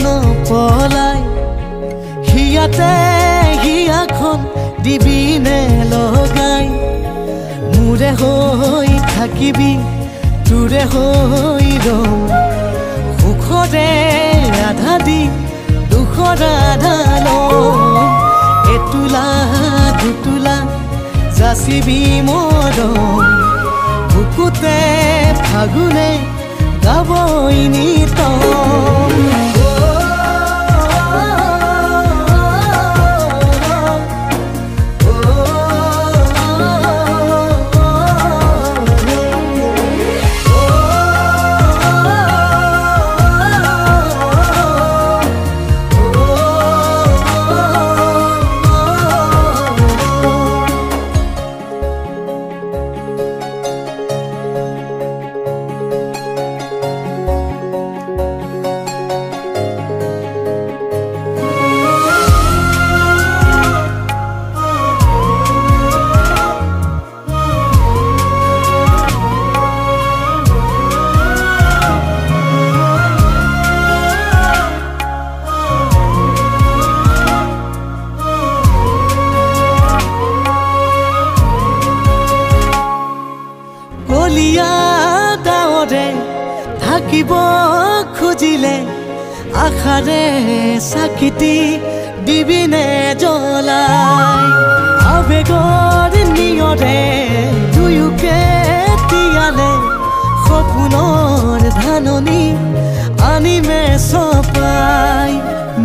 নপলাই হিয়াতে হিয়াখন দিবিনে লগাই মোৰে হৈ থাকিবি তোৰে হৈ ৰম সুখৰে আধা দি দুখৰ আধা লম এতোলা দুতোলা যাচিবি মৰম বুকুতে ফাগুনে গাবই নিতম থাকিব খুজিলে আশাৰে চাকিতি দিবিনে জ্বলাই আবেগৰ নিয়ৰে দুয়োকে তিয়ালে সপোনৰ ধাননি আনিমে চপাই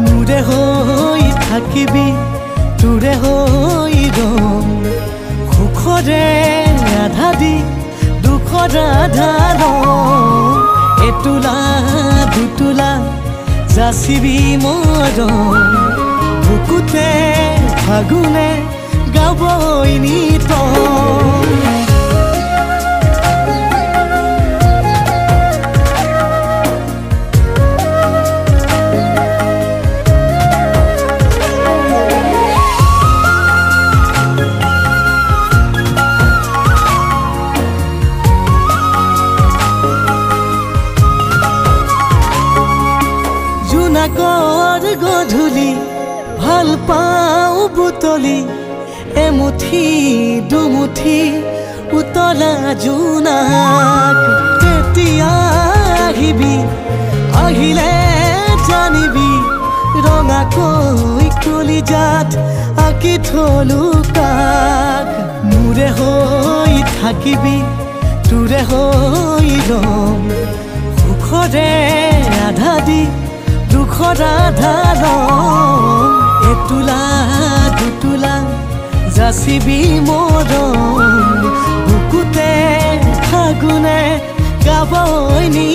মোৰে হৈ থাকিবি তোৰে হৈ ৰম সুখৰে আধা দি দুখৰ আধা লম এতোলা দুতোলা যাচিবি মৰম বুকুতে ফাগুনে গাবই নিতম গধূলি ভাল পাওঁ বুটলি এমুঠি দুমুঠি উতলা জোনাক তেতিয়া আহিবি আহিলে জানিবি ৰঙাকৈ কলিজাত আঁকি থলো কাক মোৰে হৈ থাকিবি তোৰে হৈ ৰম সুখৰে আধা দি দুখৰ আধা লম এতোলা দুতোলা যাচিবি মৰম বুকুতে ফাগুনে গাবই নি